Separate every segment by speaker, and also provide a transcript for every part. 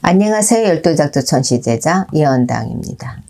Speaker 1: 안녕하세요. 열도작두 천시제자 이언당입니다.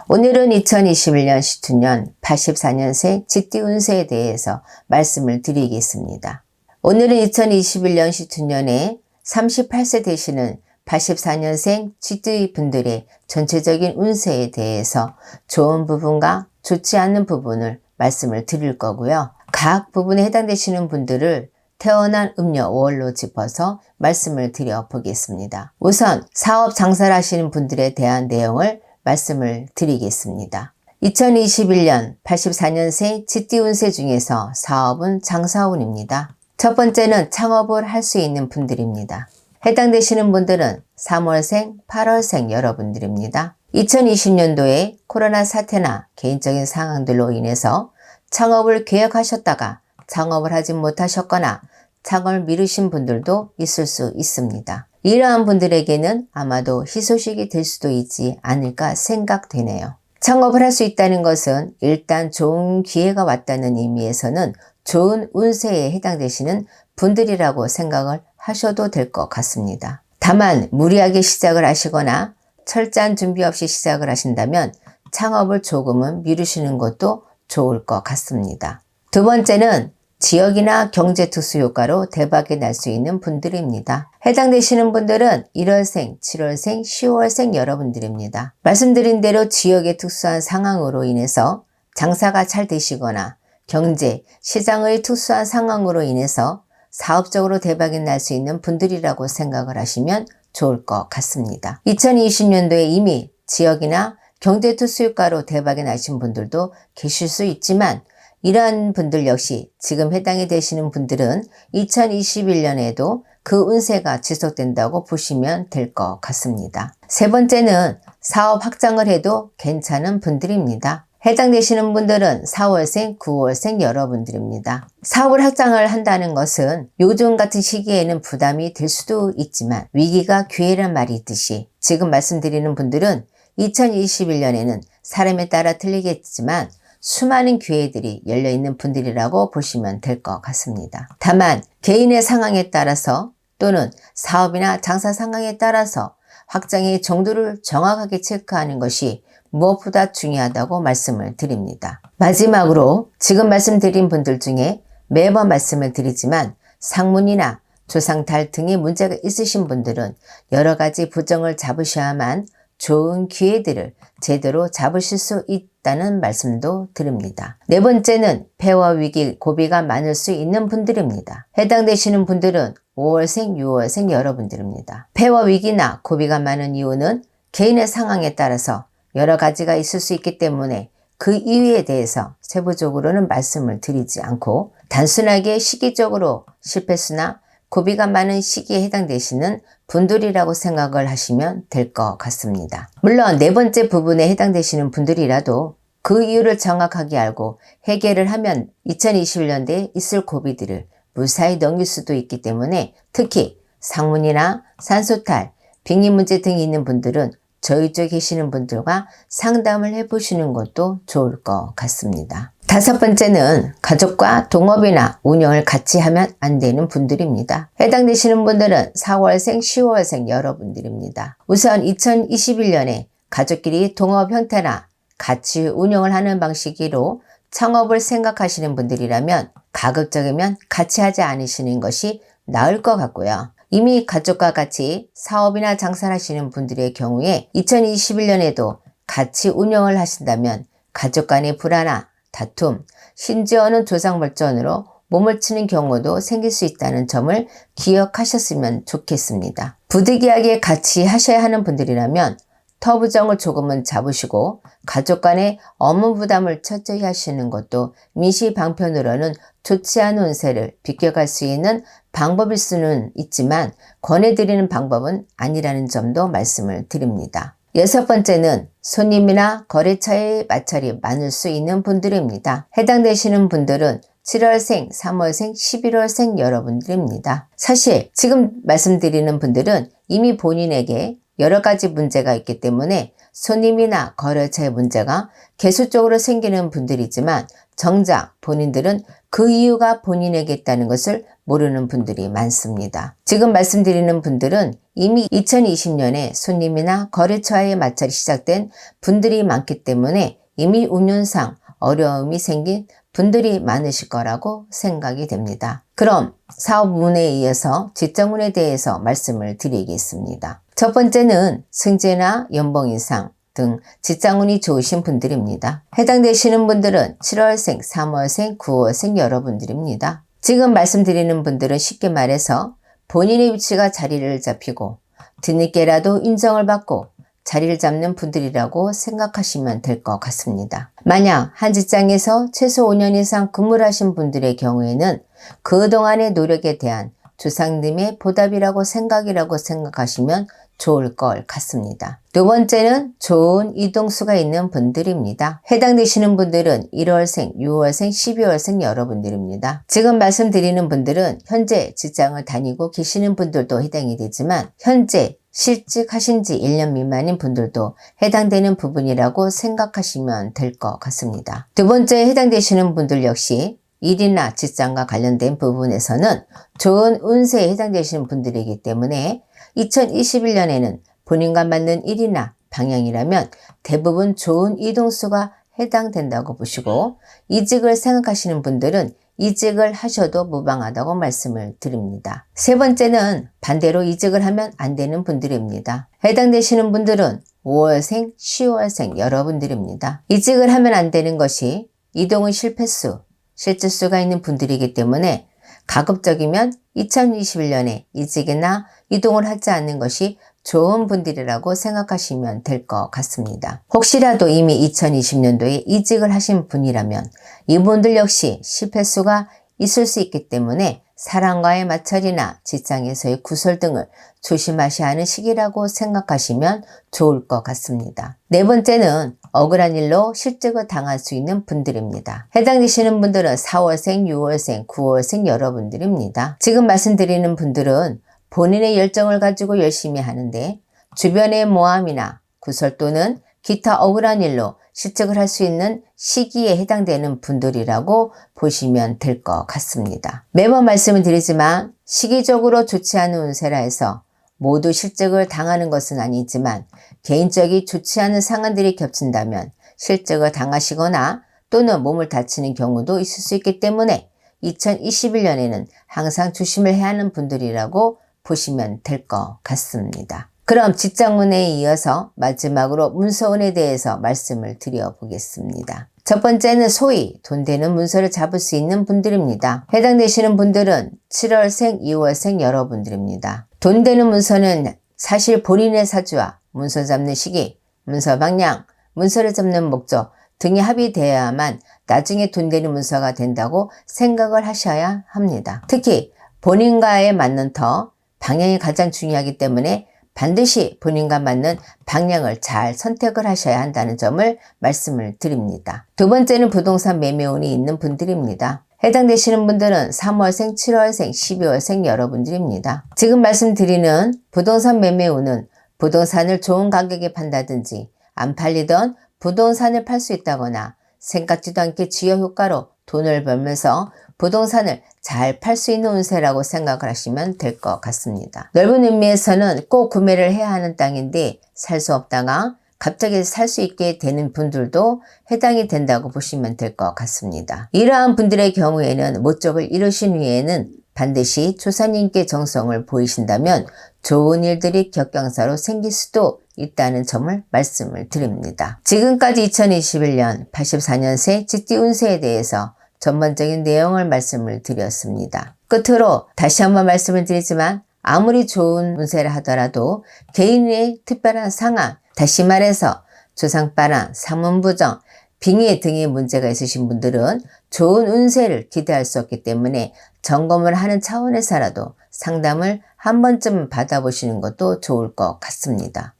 Speaker 1: 오늘은 2021년 시투년 84년생 쥐띠 운세에 대해서 말씀을 드리겠습니다. 오늘은 2021년 시투년에 38세 되시는 84년생 쥐띠 분들의 전체적인 운세에 대해서 좋은 부분과 좋지 않은 부분을 말씀을 드릴 거고요. 각 부분에 해당되시는 분들을 태어난 음력 5월로 짚어서 말씀을 드려 보겠습니다. 우선 사업 장사를 하시는 분들에 대한 내용을 말씀을 드리겠습니다. 2021년 84년생 쥐띠 운세 중에서 사업은 장사운입니다. 첫 번째는 창업을 할 수 있는 분들입니다. 해당되시는 분들은 3월생, 8월생 여러분들입니다. 2020년도에 코로나 사태나 개인적인 상황들로 인해서 창업을 계획하셨다가 창업을 하지 못하셨거나 창업을 미루신 분들도 있을 수 있습니다. 이러한 분들에게는 아마도 희소식이 될 수도 있지 않을까 생각되네요. 창업을 할 수 있다는 것은 일단 좋은 기회가 왔다는 의미에서는 좋은 운세에 해당되시는 분들이라고 생각을 하셔도 될 것 같습니다. 다만 무리하게 시작을 하시거나 철저한 준비 없이 시작을 하신다면 창업을 조금은 미루시는 것도 좋을 것 같습니다. 두 번째는 지역이나 경제 특수 효과로 대박이 날 수 있는 분들입니다. 해당되시는 분들은 1월생, 7월생, 10월생 여러분들입니다. 말씀드린 대로 지역의 특수한 상황으로 인해서 장사가 잘 되시거나 경제, 시장의 특수한 상황으로 인해서 사업적으로 대박이 날 수 있는 분들이라고 생각을 하시면 좋을 것 같습니다. 2020년도에 이미 지역이나 경제 특수 효과로 대박이 나신 분들도 계실 수 있지만 이러한 분들 역시 지금 해당이 되시는 분들은 2021년에도 그 운세가 지속된다고 보시면 될 것 같습니다. 세 번째는 사업 확장을 해도 괜찮은 분들입니다. 해당되시는 분들은 4월생, 9월생 여러분들입니다. 사업을 확장을 한다는 것은 요즘 같은 시기에는 부담이 될 수도 있지만 위기가 기회란 말이 있듯이 지금 말씀드리는 분들은 2021년에는 사람에 따라 틀리겠지만 수많은 기회들이 열려있는 분들이라고 보시면 될 것 같습니다. 다만 개인의 상황에 따라서 또는 사업이나 장사 상황에 따라서 확장의 정도를 정확하게 체크하는 것이 무엇보다 중요하다고 말씀을 드립니다. 마지막으로 지금 말씀드린 분들 중에 매번 말씀을 드리지만 상문이나 조상달 등의 문제가 있으신 분들은 여러 가지 부정을 잡으셔야만 좋은 기회들을 제대로 잡으실 수 있다는 말씀도 드립니다. 네 번째는 폐와 위기, 고비가 많을 수 있는 분들입니다. 해당되시는 분들은 5월생, 6월생 여러분들입니다. 폐와 위기나 고비가 많은 이유는 개인의 상황에 따라서 여러 가지가 있을 수 있기 때문에 그 이유에 대해서 세부적으로는 말씀을 드리지 않고 단순하게 시기적으로 실패수나 고비가 많은 시기에 해당되시는 분들이라고 생각을 하시면 될 것 같습니다. 물론 네 번째 부분에 해당되시는 분들이라도 그 이유를 정확하게 알고 해결을 하면 2021년대에 있을 고비들을 무사히 넘길 수도 있기 때문에 특히 상문이나 산소탈, 빙의 문제 등이 있는 분들은 저희 쪽에 계시는 분들과 상담을 해보시는 것도 좋을 것 같습니다. 다섯 번째는 가족과 동업이나 운영을 같이 하면 안 되는 분들입니다. 해당되시는 분들은 4월생, 10월생 여러분들입니다. 우선 2021년에 가족끼리 동업 형태나 같이 운영을 하는 방식으로 창업을 생각하시는 분들이라면 가급적이면 같이 하지 않으시는 것이 나을 것 같고요. 이미 가족과 같이 사업이나 장사를 하시는 분들의 경우에 2021년에도 같이 운영을 하신다면 가족 간의 불화나 다툼, 심지어는 조상벌전으로 몸을 치는 경우도 생길 수 있다는 점을 기억하셨으면 좋겠습니다. 부득이하게 같이 하셔야 하는 분들이라면 터부정을 조금은 잡으시고 가족 간의 업무 부담을 철저히 하시는 것도 미시방편으로는 좋지 않은 운세를 비껴갈 수 있는 방법일 수는 있지만 권해드리는 방법은 아니라는 점도 말씀을 드립니다. 여섯 번째는 손님이나 거래처의 마찰이 많을 수 있는 분들입니다. 해당되시는 분들은 7월생, 3월생, 11월생 여러분들입니다. 사실 지금 말씀드리는 분들은 이미 본인에게 여러 가지 문제가 있기 때문에 손님이나 거래처의 문제가 계속적으로 생기는 분들이지만 정작 본인들은 그 이유가 본인에게 있다는 것을 모르는 분들이 많습니다. 지금 말씀드리는 분들은 이미 2020년에 손님이나 거래처와의 마찰이 시작된 분들이 많기 때문에 이미 운연상 어려움이 생긴 분들이 많으실 거라고 생각이 됩니다. 그럼 사업운에 이어서 직장운에 대해서 말씀을 드리겠습니다. 첫 번째는 승진이나 연봉 인상 등 직장운이 좋으신 분들입니다. 해당되시는 분들은 7월생, 3월생, 9월생 여러분들입니다. 지금 말씀드리는 분들은 쉽게 말해서 본인의 위치가 자리를 잡히고 뒤늦게라도 인정을 받고 자리를 잡는 분들이라고 생각하시면 될 것 같습니다. 만약 한 직장에서 최소 5년 이상 근무를 하신 분들의 경우에는 그동안의 노력에 대한 조상님의 보답이라고 생각하시면 좋을 것 같습니다. 두 번째는 좋은 이동수가 있는 분들입니다. 해당되시는 분들은 1월생, 6월생, 12월생 여러분들입니다. 지금 말씀드리는 분들은 현재 직장을 다니고 계시는 분들도 해당이 되지만 현재 실직하신 지 1년 미만인 분들도 해당되는 부분이라고 생각하시면 될 것 같습니다. 두 번째 해당되시는 분들 역시 일이나 직장과 관련된 부분에서는 좋은 운세에 해당되시는 분들이기 때문에 2021년에는 본인과 맞는 일이나 방향이라면 대부분 좋은 이동수가 해당된다고 보시고 이직을 생각하시는 분들은 이직을 하셔도 무방하다고 말씀을 드립니다. 세 번째는 반대로 이직을 하면 안 되는 분들입니다. 해당되시는 분들은 5월생, 10월생 여러분들입니다. 이직을 하면 안 되는 것이 이동은 실패수, 실질수가 있는 분들이기 때문에 가급적이면 2021년에 이직이나 이동을 하지 않는 것이 좋은 분들이라고 생각하시면 될 것 같습니다. 혹시라도 이미 2020년도에 이직을 하신 분이라면 이분들 역시 실패수가 있을 수 있기 때문에 사람과의 마찰이나 직장에서의 구설 등을 조심하셔야 하는 시기라고 생각하시면 좋을 것 같습니다. 네 번째는 억울한 일로 실직을 당할 수 있는 분들입니다. 해당되시는 분들은 4월생, 6월생, 9월생 여러분들입니다. 지금 말씀드리는 분들은 본인의 열정을 가지고 열심히 하는데 주변의 모함이나 구설 또는 기타 억울한 일로 실직을 할 수 있는 시기에 해당되는 분들이라고 보시면 될 것 같습니다. 매번 말씀을 드리지만 시기적으로 좋지 않은 운세라 해서 모두 실직을 당하는 것은 아니지만 개인적인 좋지 않은 상황들이 겹친다면 실직을 당하시거나 또는 몸을 다치는 경우도 있을 수 있기 때문에 2021년에는 항상 조심을 해야 하는 분들이라고 보시면 될 것 같습니다. 그럼 직장운에 이어서 마지막으로 문서운에 대해서 말씀을 드려보겠습니다. 첫 번째는 소위 돈 되는 문서를 잡을 수 있는 분들입니다. 해당되시는 분들은 7월생, 2월생 여러분들입니다. 돈 되는 문서는 사실 본인의 사주와 문서 잡는 시기, 문서 방향, 문서를 잡는 목적 등이 합의되어야만 나중에 돈 되는 문서가 된다고 생각을 하셔야 합니다. 특히 본인과의 맞는 터, 방향이 가장 중요하기 때문에 반드시 본인과 맞는 방향을 잘 선택을 하셔야 한다는 점을 말씀을 드립니다. 두 번째는 부동산 매매운이 있는 분들입니다. 해당되시는 분들은 3월생, 7월생, 12월생 여러분들입니다. 지금 말씀드리는 부동산 매매운은 부동산을 좋은 가격에 판다든지 안 팔리던 부동산을 팔 수 있다거나 생각지도 않게 지역효과로 돈을 벌면서 부동산을 잘 팔 수 있는 운세라고 생각을 하시면 될 것 같습니다. 넓은 의미에서는 꼭 구매를 해야 하는 땅인데 살 수 없다가 갑자기 살 수 있게 되는 분들도 해당이 된다고 보시면 될 것 같습니다. 이러한 분들의 경우에는 목적을 이루신 후에는 반드시 조사님께 정성을 보이신다면 좋은 일들이 격경사로 생길 수도 있다는 점을 말씀을 드립니다. 지금까지 2021년 84년생 직디 운세에 대해서 전반적인 내용을 말씀을 드렸습니다. 끝으로 다시 한번 말씀을 드리지만 아무리 좋은 운세를 하더라도 개인의 특별한 상황, 다시 말해서 조상바람, 상문부정, 빙의 등의 문제가 있으신 분들은 좋은 운세를 기대할 수 없기 때문에 점검을 하는 차원에서라도 상담을 한 번쯤 받아보시는 것도 좋을 것 같습니다.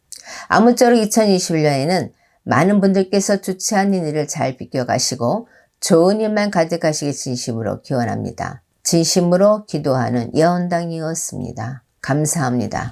Speaker 1: 아무쪼록 2021년에는 많은 분들께서 좋지 않은 일을 잘 비껴가시고 좋은 일만 가득하시길 진심으로 기원합니다. 진심으로 기도하는 예언당이었습니다. 감사합니다.